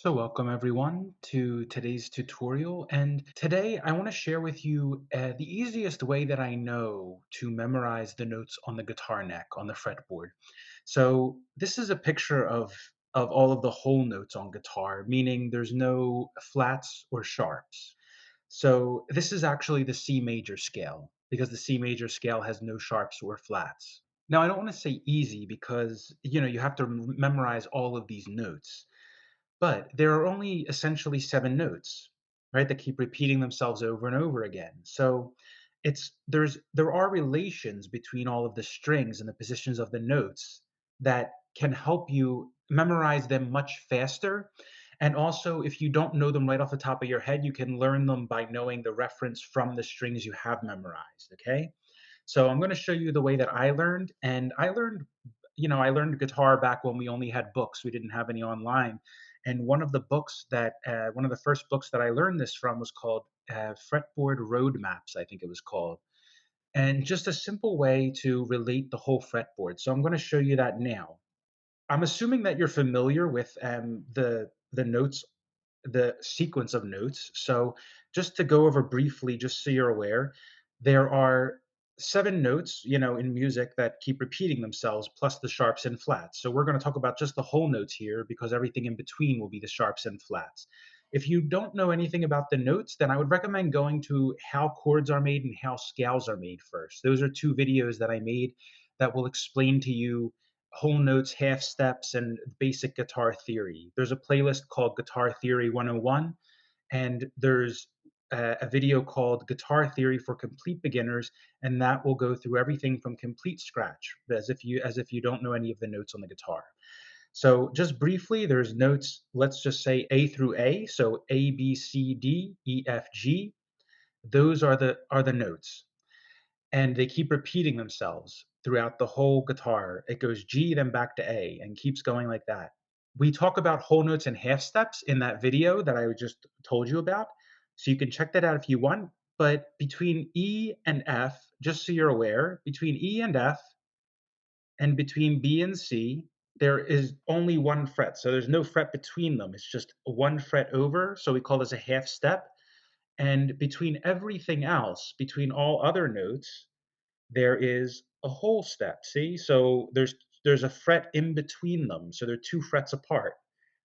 So welcome everyone to today's tutorial, and today I want to share with you the easiest way that I know to memorize the notes on the guitar neck on the fretboard. So this is a picture of all of the whole notes on guitar, meaning there's no flats or sharps. So this is actually the C major scale because the C major scale has no sharps or flats. Now I don't want to say easy because you have to memorize all of these notes. But there are only essentially 7 notes, right, that keep repeating themselves over and over again. So there are relations between all of the strings and the positions of the notes that can help you memorize them much faster. And also, if you don't know them right off the top of your head, you can learn them by knowing the reference from the strings you have memorized, okay? So I'm gonna show you the way that I learned, and I learned guitar back when we only had books. We didn't have any online. And one of the first books that I learned this from was called Fretboard Road Maps, I think it was called. And just a simple way to relate the whole fretboard. So I'm going to show you that now. I'm assuming that you're familiar with the notes, the sequence of notes. So just to go over briefly, just so you're aware, there are 7 notes, in music that keep repeating themselves, plus the sharps and flats. So we're going to talk about just the whole notes here because everything in between will be the sharps and flats. If you don't know anything about the notes, then I would recommend going to how chords are made and how scales are made first. Those are 2 videos that I made that will explain to you whole notes, half steps, and basic guitar theory. There's a playlist called Guitar Theory 101, and there's a video called Guitar Theory for Complete Beginners, and that will go through everything from complete scratch, as if you don't know any of the notes on the guitar. So just briefly, there's notes, let's just say A through A, so A, B, C, D, E, F, G. Those are the notes, and they keep repeating themselves throughout the whole guitar. It goes G, then back to A, and keeps going like that. We talk about whole notes and half steps in that video that I just told you about. So you can check that out if you want. But between E and F, just so you're aware, between E and F and between B and C, there is only one fret. So there's no fret between them. It's just one fret over. So we call this a half step. And between everything else, between all other notes, there is a whole step. See? So there's a fret in between them. So they're 2 frets apart.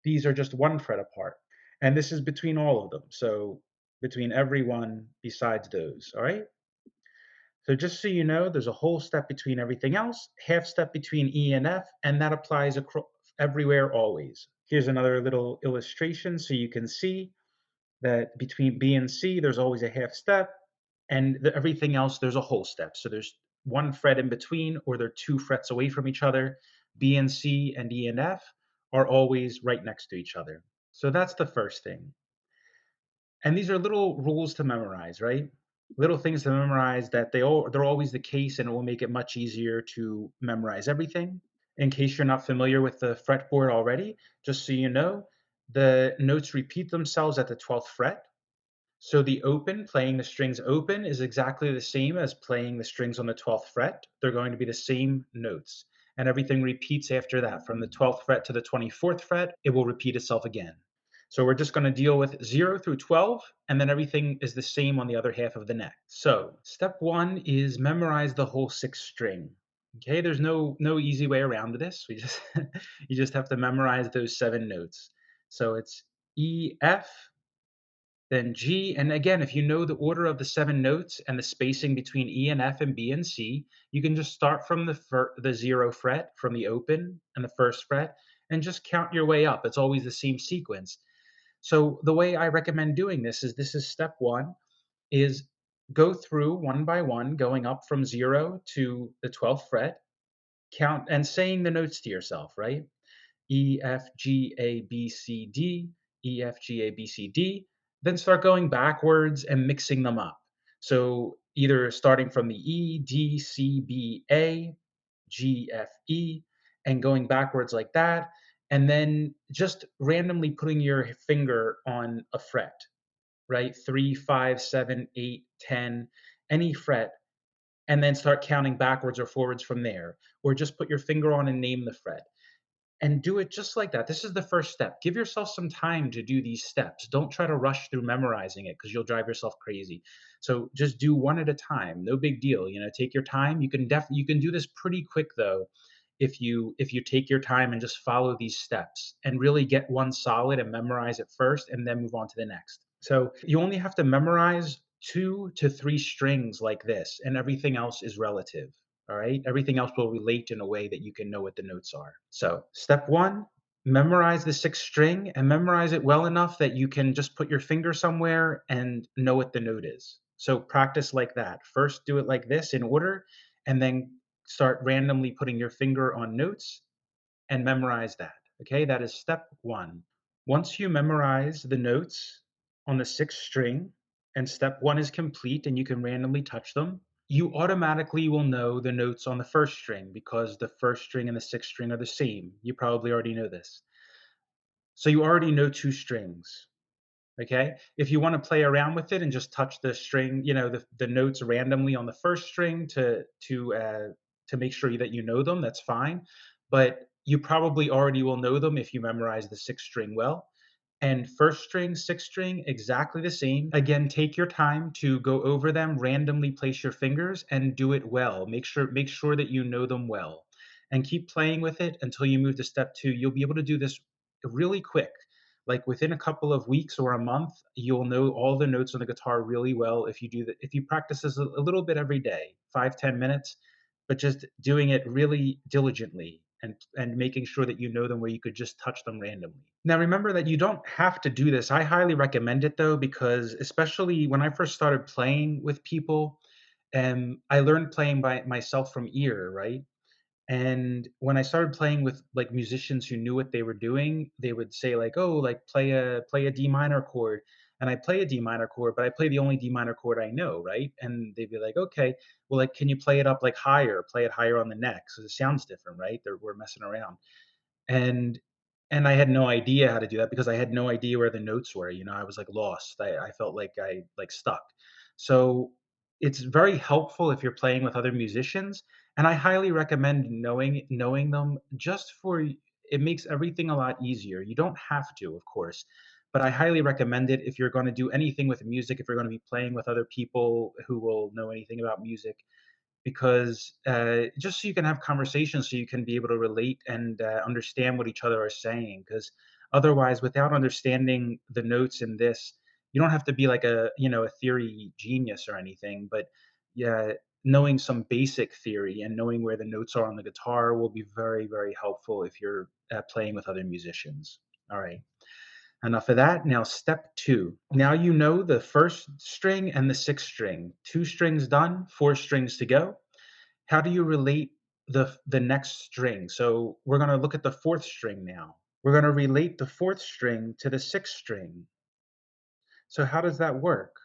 These are just 1 fret apart. And this is between all of them. So between every one besides those. All right? So just so you know, there's a whole step between everything else, half step between E and F, and that applies everywhere always. Here's another little illustration so you can see that between B and C, there's always a half step, and everything else, there's a whole step. So there's 1 fret in between, or they're 2 frets away from each other. B and C and E and F are always right next to each other. So that's the first thing. And these are little rules to memorize, right? Little things to memorize that they're always the case, and it will make it much easier to memorize everything. In case you're not familiar with the fretboard already, just so you know, the notes repeat themselves at the 12th fret. So the open, playing the strings open, is exactly the same as playing the strings on the 12th fret. They're going to be the same notes. And everything repeats after that. From the 12th fret to the 24th fret, it will repeat itself again. So we're just going to deal with 0 through 12, and then everything is the same on the other half of the neck. So step 1 is memorize the whole 6th string. Okay, there's no easy way around this. We just you just have to memorize those 7 notes. So it's E, F, then G, and again, if you know the order of the 7 notes and the spacing between E and F and B and C, you can just start from the 0 fret, from the open and the 1st fret, and just count your way up. It's always the same sequence. So the way I recommend doing this is step 1, is go through one by one, going up from 0 to the 12th fret, count and saying the notes to yourself, right? E, F, G, A, B, C, D, E, F, G, A, B, C, D, then start going backwards and mixing them up. So either starting from the E, D, C, B, A, G, F, E, and going backwards like that, and then just randomly putting your finger on a fret, right? 3, 5, 7, 8, 10, any fret, and then start counting backwards or forwards from there. Or just put your finger on and name the fret. and do it just like that. This is the first step. Give yourself some time to do these steps. Don't try to rush through memorizing it because you'll drive yourself crazy. So just do one at a time. No big deal. Take your time. You can do this pretty quick though if you take your time and just follow these steps and really get one solid and memorize it first and then move on to the next. So you only have to memorize 2 to 3 strings like this, and everything else is relative. All right. Everything else will relate in a way that you can know what the notes are. So, step one, memorize the sixth string and memorize it well enough that you can just put your finger somewhere and know what the note is. So, practice like that. First, do it like this in order, and then start randomly putting your finger on notes and memorize that. Okay. That is step one. Once you memorize the notes on the sixth string and step one is complete and you can randomly touch them, you automatically will know the notes on the first string because the first string and the sixth string are the same. You probably already know this. So you already know 2 strings. Okay. If you want to play around with it and just touch the string, the notes randomly on the first string to make sure that you know them, that's fine. But you probably already will know them if you memorize the sixth string well. And first string, sixth string, exactly the same. Again, take your time to go over them, randomly place your fingers and do it well. Make sure that you know them well. And keep playing with it until you move to step two. You'll be able to do this really quick. Like within a couple of weeks or a month, you'll know all the notes on the guitar really well if you do that. If you practice this a little bit every day, 5, 10 minutes, but just doing it really diligently and making sure that you know them where you could just touch them randomly. Now remember that you don't have to do this. I highly recommend it though, because especially when I first started playing with people, I learned playing by myself from ear, right? And when I started playing with like musicians who knew what they were doing, they would say like, "Oh, like play a D minor chord." And I play a D minor chord, but I play the only D minor chord I know, right? And they'd be like, "Okay, well, like, can you play it up like higher? Play it higher on the neck, so it sounds different, right?" We're messing around. And and I had no idea how to do that because I had no idea where the notes were. I was like lost. I felt like I like stuck. So it's very helpful if you're playing with other musicians, and I highly recommend knowing them just for it makes everything a lot easier. You don't have to, of course, but I highly recommend it if you're going to do anything with music, if you're going to be playing with other people who will know anything about music, because just so you can have conversations, so you can be able to relate and understand what each other are saying. Because otherwise, without understanding the notes in this, you don't have to be like a theory genius or anything, but yeah, knowing some basic theory and knowing where the notes are on the guitar will be very, very helpful if you're playing with other musicians. All right. Enough of that. Now, step two. Now you know the first string and the sixth string. 2 strings done, 4 strings to go. How do you relate the next string? So we're going to look at the fourth string now. We're going to relate the fourth string to the sixth string. So how does that work?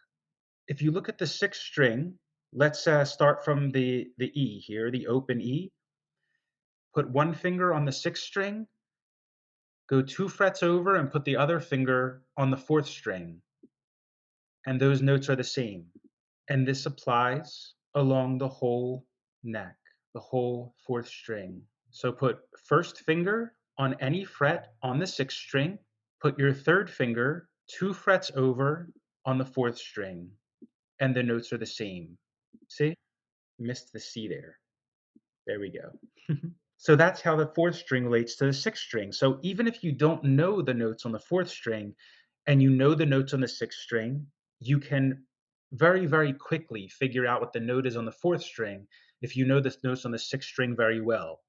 If you look at the sixth string, let's start from the E here, the open E. Put one finger on the sixth string, go 2 frets over, and put the other finger on the fourth string. And those notes are the same. And this applies along the whole neck, the whole fourth string. So put first finger on any fret on the sixth string, put your third finger 2 frets over on the fourth string, and the notes are the same. See? Missed the C there. There we go. So that's how the fourth string relates to the sixth string. So even if you don't know the notes on the fourth string and you know the notes on the sixth string, you can very, very quickly figure out what the note is on the fourth string if you know the notes on the sixth string very well.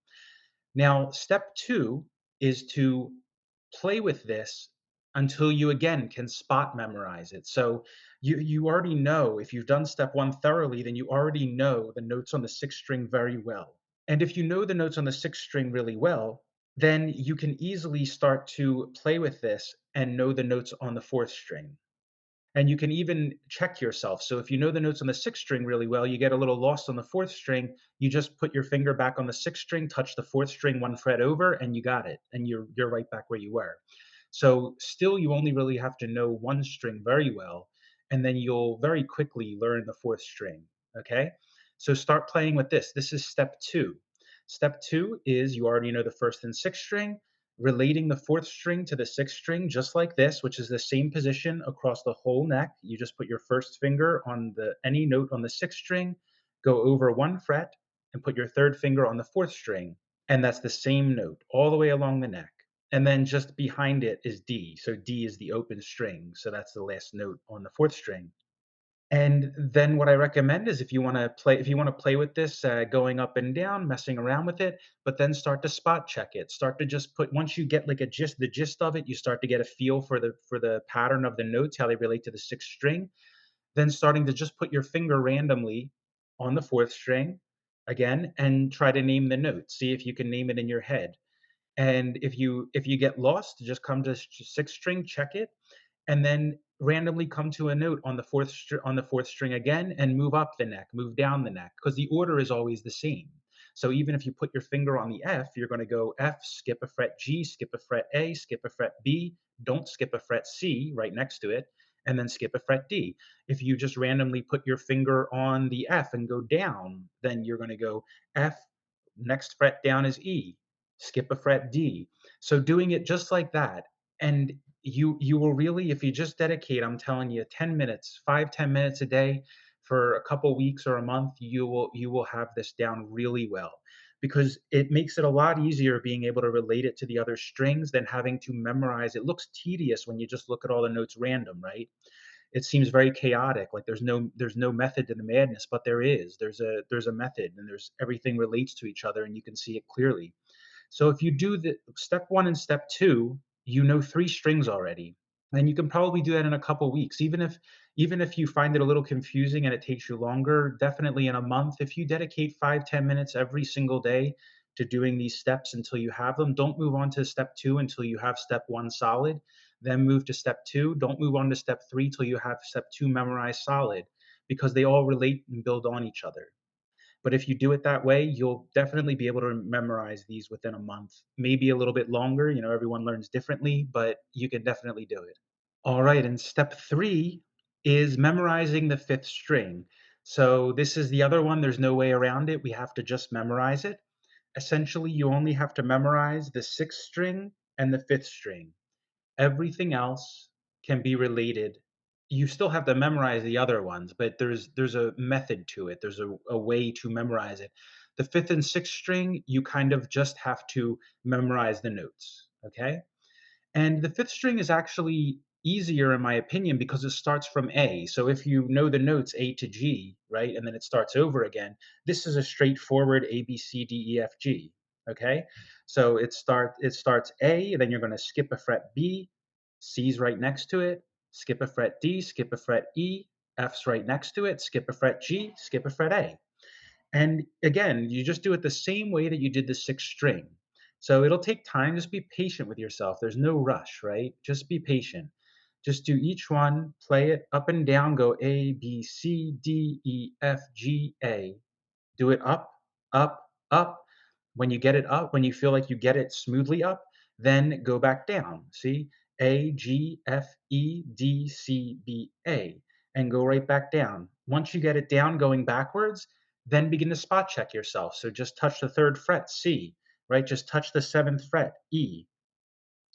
Now, step two is to play with this until you again can spot memorize it. So you already know, if you've done step one thoroughly, then you already know the notes on the sixth string very well. And if you know the notes on the sixth string really well, then you can easily start to play with this and know the notes on the fourth string. And you can even check yourself. So if you know the notes on the sixth string really well, you get a little lost on the fourth string, you just put your finger back on the sixth string, touch the fourth string 1 fret over, and you got it. And you're right back where you were. So still you only really have to know one string very well, and then you'll very quickly learn the fourth string. Okay? So start playing with this. This is step two. Step two is you already know the first and sixth string. relating the fourth string to the sixth string just like this, which is the same position across the whole neck. You just put your first finger on the any note on the sixth string, go over one fret, and put your third finger on the fourth string, and that's the same note all the way along the neck. And then just behind it is D. So D is the open string. So that's the last note on the fourth string. And then what I recommend is if you want to play with this, going up and down, messing around with it, but then start to spot check it. Start to just put once you get like the gist of it, you start to get a feel for the pattern of the notes, how they relate to the sixth string. Then starting to just put your finger randomly on the fourth string again and try to name the note. See if you can name it in your head. And if you get lost, just come to sixth string, check it, and then randomly come to a note on the fourth string again and move up the neck, move down the neck, because the order is always the same. So even if you put your finger on the F, you're going to go F, skip a fret G, skip a fret A, skip a fret B, don't skip a fret C right next to it, and then skip a fret D. If you just randomly put your finger on the F and go down, then you're going to go F, next fret down is E, skip a fret D. So doing it just like that, and you will really, if you just dedicate, I'm telling you, 10 minutes, 5-10 minutes a day for a couple weeks or a month, you will have this down really well, because it makes it a lot easier being able to relate it to the other strings than having to memorize. It looks tedious when you just look at all the notes random, right? It seems very chaotic, like there's no method to the madness, but there's a method, and there's everything relates to each other and you can see it clearly. So if you do the step 1 and step 2, you know 3 strings already, and you can probably do that in a couple weeks. Even if you find it a little confusing and it takes you longer, definitely in a month, if you dedicate 5-10 minutes every single day to doing these steps until you have them. Don't move on to step 2 until you have step 1 solid, then move to step 2. Don't move on to step 3 till you have step 2 memorized solid, because they all relate and build on each other. But if you do it that way, you'll definitely be able to memorize these within a month, maybe a little bit longer. Everyone learns differently, but you can definitely do it. All right. And step 3 is memorizing the fifth string. So this is the other one. There's no way around it. We have to just memorize it. Essentially, you only have to memorize the sixth string and the fifth string. Everything else can be related. You still have to memorize the other ones, but there's a method to it. There's a way to memorize it. The fifth and sixth string, you kind of just have to memorize the notes. Okay. And the fifth string is actually easier, in my opinion, because it starts from A. So if you know the notes A to G, right, and then it starts over again, this is a straightforward A, B, C, D, E, F, G. Okay, so it starts A, then you're going to skip a fret B, C's right next to it, skip a fret D, skip a fret E, F's right next to it, skip a fret G, skip a fret A. And again, you just do it the same way that you did the sixth string. So it'll take time. Just be patient with yourself. There's no rush, right? Just be patient. Just do each one, play it up and down, go A, B, C, D, E, F, G, A. Do it up, up, up. When you get it up, when you feel like you get it smoothly up, then go back down. See? A, G, F, E, D, C, B, A. And go right back down. Once you get it down going backwards, then begin to spot check yourself. So just touch the third fret, C, right? Just touch the seventh fret, E.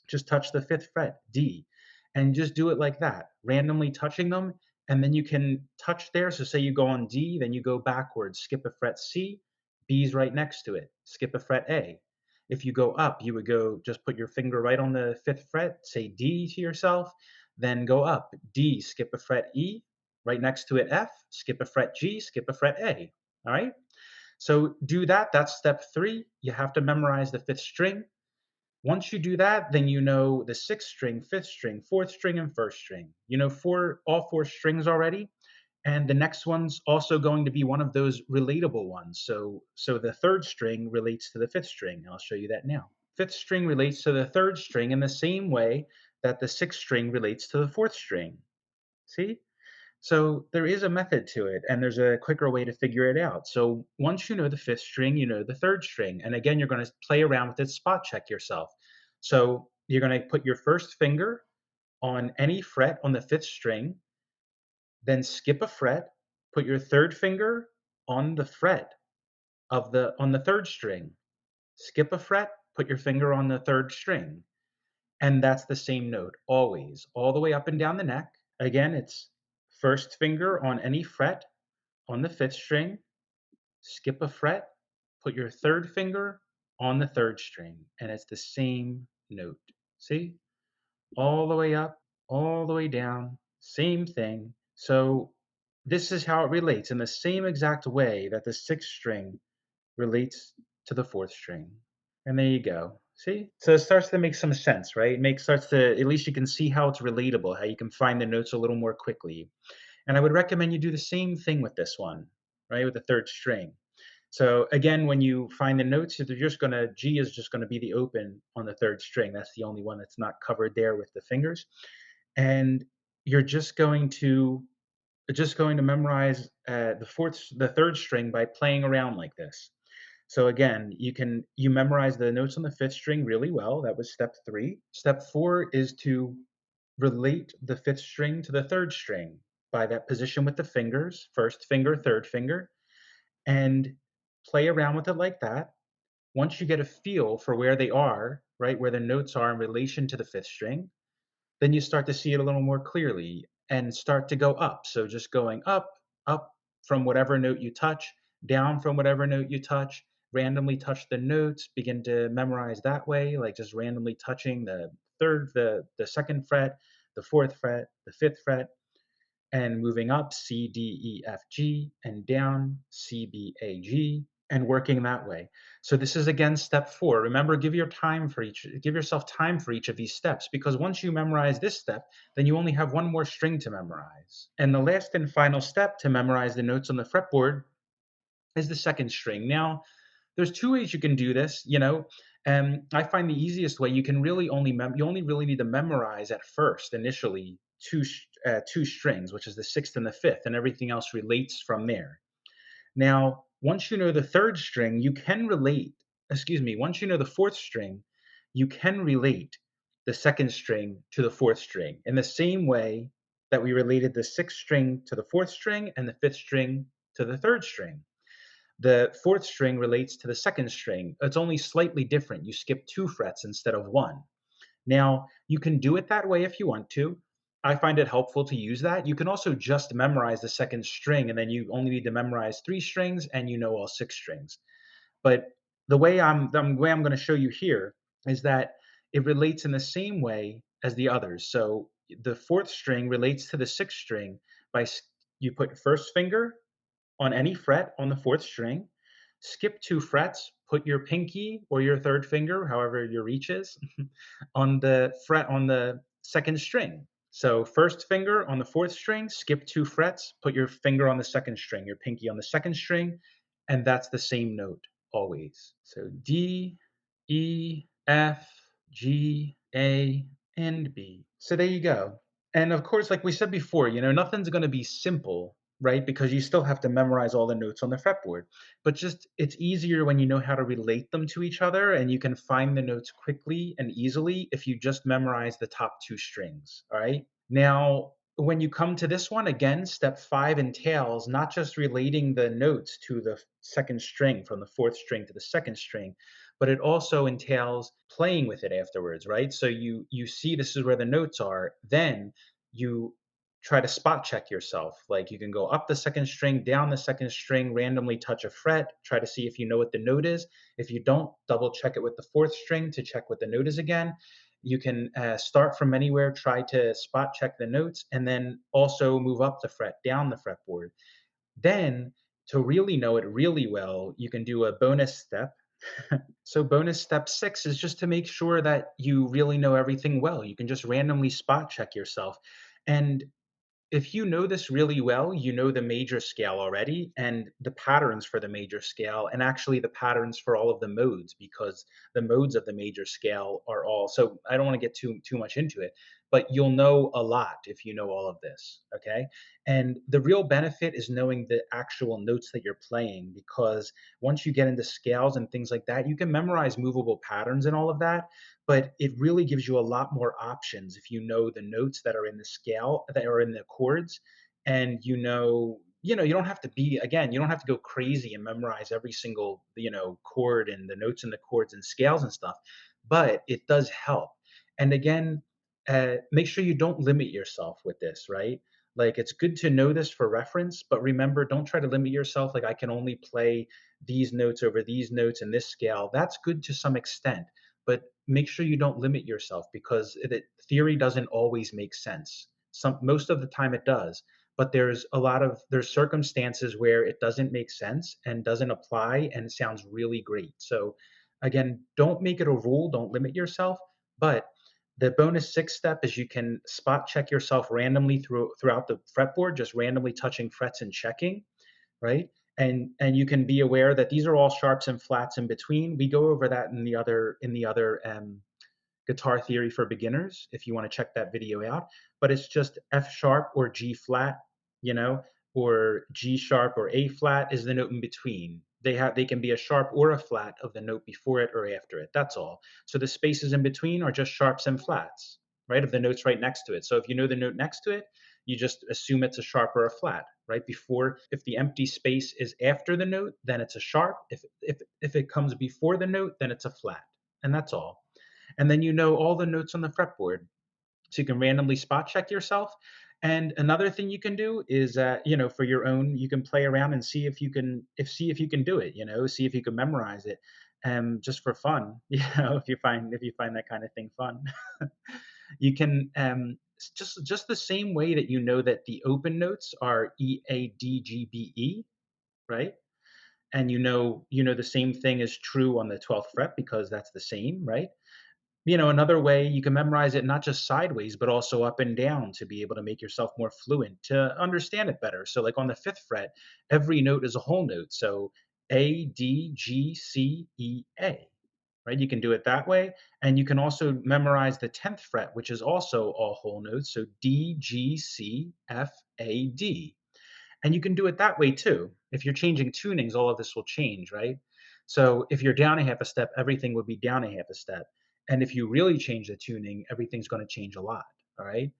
Just touch the fifth fret, D, and just do it like that, randomly touching them. And then you can touch there. So say you go on D, then you go backwards, skip a fret C, B's right next to it, skip a fret A. If you go up, you would go just put your finger right on the fifth fret, say D to yourself, then go up, D, skip a fret E, right next to it F, skip a fret G, skip a fret A. All right. So do that. That's step 3. You have to memorize the fifth string. Once you do that, then you know the sixth string, fifth string, fourth string, and first string. You know all 4 strings already, and the next one's also going to be one of those relatable ones. So the third string relates to the fifth string. I'll show you that now. Fifth string relates to the third string in the same way that the sixth string relates to the fourth string. See? So there is a method to it, and there's a quicker way to figure it out. So once you know the fifth string, you know the third string. And again, you're going to play around with it, spot check yourself. So you're going to put your first finger on any fret on the fifth string, then skip a fret, put your third finger on the fret on the third string, skip a fret, put your finger on the third string, and that's the same note always, all the way up and down the neck. Again, it's first finger on any fret on the fifth string, skip a fret, put your third finger on the third string, and it's the same note. See? All the way up, all the way down, same thing. So this is how it relates in the same exact way that the sixth string relates to the fourth string. And there you go. See? So it starts to make some sense, right? It makes starts to at least you can see how it's relatable, how you can find the notes a little more quickly. And I would recommend you do the same thing with this one, right? With the third string. So again, when you find the notes, they're just gonna G is just gonna be the open on the third string. That's the only one that's not covered there with the fingers. And you're just going to memorize the third string by playing around like this. So again, you memorize the notes on the fifth string really well. That was step 3. Step 4 is to relate the fifth string to the third string by that position with the fingers, first finger, third finger, and play around with it like that. Once you get a feel for where they are, right, where the notes are in relation to the fifth string, then you start to see it a little more clearly and start to go up. So just going up, up from whatever note you touch, down from whatever note you touch, randomly touch the notes, begin to memorize that way, like just randomly touching the second fret, the fourth fret, the fifth fret, and moving up C, D, E, F, G, and down C, B, A, G, and working that way. So this is again step 4. Remember, give yourself time for each of these steps, because once you memorize this step, then you only have one more string to memorize. And the last and final step to memorize the notes on the fretboard is the second string. Now, there's 2 ways you can do this, I find the easiest way, you only really need to memorize at first, initially, 2 strings, which is the sixth and the fifth, and everything else relates from there. Now, once you know the third string, once you know the fourth string, you can relate the second string to the fourth string in the same way that we related the sixth string to the fourth string and the fifth string to the third string. The fourth string relates to the second string. It's only slightly different. You skip 2 frets instead of 1. Now, you can do it that way if you want to. I find it helpful to use that. You can also just memorize the second string, and then you only need to memorize 3 strings and you know all 6 strings. But the way I'm going to show you here is that it relates in the same way as the others. So the fourth string relates to the sixth string you put first finger on any fret on the fourth string, skip 2 frets, put your pinky or your third finger, however your reach is, on the fret on the second string. So first finger on the fourth string, skip 2 frets, put your finger on the second string, your pinky on the second string, and that's the same note always. So D, E, F, G, A, and B. So there you go. And of course, like we said before, nothing's going to be simple, right? Because you still have to memorize all the notes on the fretboard. But just it's easier when you know how to relate them to each other, and you can find the notes quickly and easily if you just memorize the top 2 strings. All right. Now, when you come to this one, again, step 5 entails not just relating the notes to the second string from the fourth string to the second string, but it also entails playing with it afterwards, right? So you see this is where the notes are, then you try to spot check yourself. Like you can go up the second string, down the second string, randomly touch a fret, try to see if you know what the note is. If you don't, double check it with the fourth string to check what the note is again. You can start from anywhere, try to spot check the notes, and then also move up the fret, down the fretboard. Then, to really know it really well, you can do a bonus step. So, bonus step 6 is just to make sure that you really know everything well. You can just randomly spot check yourself. And if you know this really well, you know the major scale already and the patterns for the major scale, and actually the patterns for all of the modes, because the modes of the major scale are all. So I don't want to get too much into it, but you'll know a lot if you know all of this. Okay. And the real benefit is knowing the actual notes that you're playing, because once you get into scales and things like that, you can memorize movable patterns and all of that, but it really gives you a lot more options if you know the notes that are in the scale, that are in the chords, and you know you don't have to be, again, you don't have to go crazy and memorize every single, chord and the notes and the chords and scales and stuff, but it does help. And again, make sure you don't limit yourself with this, right? Like, it's good to know this for reference, but remember, don't try to limit yourself. Like, I can only play these notes over these notes in this scale. That's good to some extent, but make sure you don't limit yourself, because theory doesn't always make sense. Most of the time it does, but there's circumstances where it doesn't make sense and doesn't apply and it sounds really great. So again, don't make it a rule, don't limit yourself, but the bonus sixth step is you can spot check yourself randomly throughout the fretboard, just randomly touching frets and checking, right? And you can be aware that these are all sharps and flats in between. We go over that in the other guitar theory for beginners if you want to check that video out. But it's just F sharp or G flat, you know, or G sharp or A flat is the note in between. They can be a sharp or a flat of the note before it or after it. That's all. So the spaces in between are just sharps and flats, right? Of the notes right next to it. So if you know the note next to it, you just assume it's a sharp or a flat, right? Before, if the empty space is after the note, then it's a sharp. If it comes before the note, then it's a flat. And that's all. And then you know all the notes on the fretboard. So you can randomly spot check yourself. And another thing you can do is, for your own, you can play around and see if you can do it. See if you can memorize it, just for fun. If you find that kind of thing fun, you can, just the same way that you know that the open notes are E A D G B E, right? And the same thing is true on the 12th fret because that's the same, right? Another way you can memorize it not just sideways, but also up and down to be able to make yourself more fluent, to understand it better. So, like on the fifth fret, every note is a whole note. So, A, D, G, C, E, A, right? You can do it that way. And you can also memorize the 10th fret, which is also all whole notes. So, D, G, C, F, A, D. And you can do it that way too. If you're changing tunings, all of this will change, right? So if you're down a half a step, everything would be down a half a step. And if you really change the tuning, everything's going to change a lot. All right.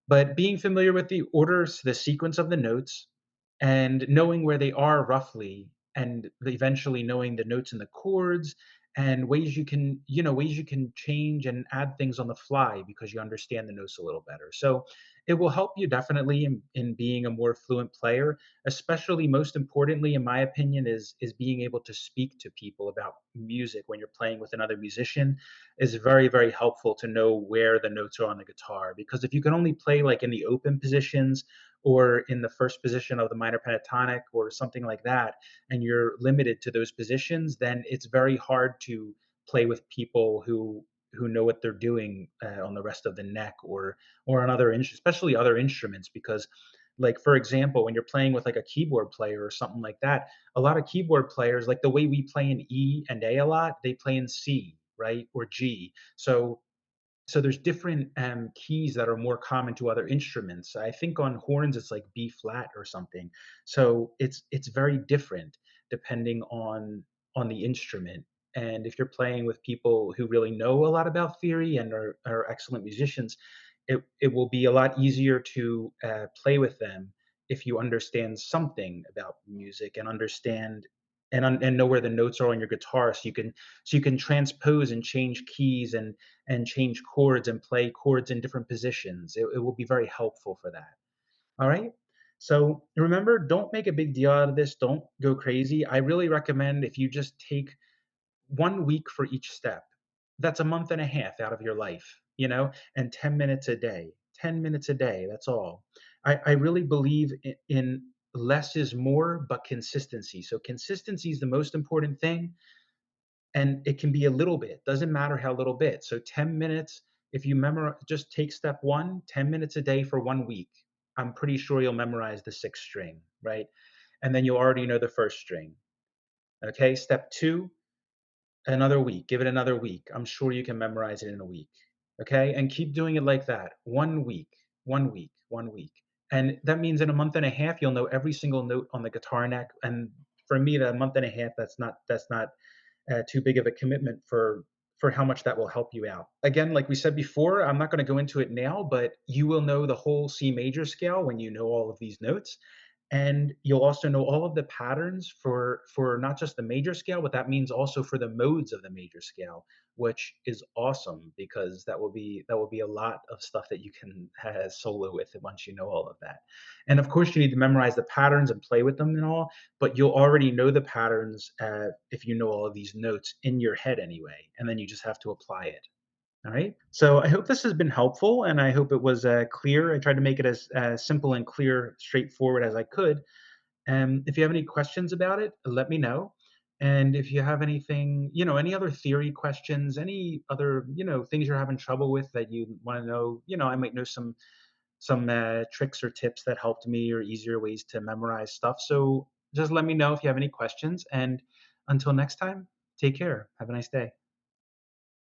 But being familiar with the orders, the sequence of the notes, and knowing where they are roughly, and eventually knowing the notes and the chords, and ways you can change and add things on the fly because you understand the notes a little better. So it will help you definitely in being a more fluent player. Especially, most importantly, in my opinion, is being able to speak to people about music when you're playing with another musician is very, very helpful to know where the notes are on the guitar. Because if you can only play like in the open positions or in the first position of the minor pentatonic or something like that, and you're limited to those positions, then it's very hard to play with people who know what they're doing on the rest of the neck, or on especially other instruments. Because, like, for example, when you're playing with like a keyboard player or something like that, a lot of keyboard players, like the way we play in E and A a lot, they play in C, right, or G. So there's different keys that are more common to other instruments. I think on horns it's like B flat or something. So it's very different depending on the instrument. And if you're playing with people who really know a lot about theory and are excellent musicians, it will be a lot easier to play with them if you understand something about music and understand and know where the notes are on your guitar, so you can transpose and change keys and change chords and play chords in different positions. It will be very helpful for that. All right. So remember, don't make a big deal out of this. Don't go crazy. I really recommend if you just take 1 week for each step. That's a month and a half out of your life, and 10 minutes a day. 10 minutes a day. That's all. I really believe in less is more, but consistency. So consistency is the most important thing, and it can be a little bit, doesn't matter how little bit. So 10 minutes, if you memorize, just take step one, 10 minutes a day for 1 week. I'm pretty sure you'll memorize the sixth string, right? And then you'll already know the first string. Okay, step two, another week, give it another week. I'm sure you can memorize it in a week. Okay, and keep doing it like that. 1 week, 1 week, 1 week. And that means in a month and a half, you'll know every single note on the guitar neck. And for me, that month and a half, that's not too big of a commitment for how much that will help you out. Again, like we said before, I'm not going to go into it now, but you will know the whole C major scale when you know all of these notes. And you'll also know all of the patterns for not just the major scale, but that means also for the modes of the major scale, which is awesome because that will be a lot of stuff that you can solo with once you know all of that. And of course, you need to memorize the patterns and play with them and all, but you'll already know the patterns if you know all of these notes in your head anyway, and then you just have to apply it. All right. So I hope this has been helpful, and I hope it was clear. I tried to make it as simple and clear, straightforward as I could. If you have any questions about it, let me know. And if you have anything, any other theory questions, any other, things you're having trouble with that you want to know, I might know some tricks or tips that helped me or easier ways to memorize stuff. So just let me know if you have any questions. And until next time, take care. Have a nice day.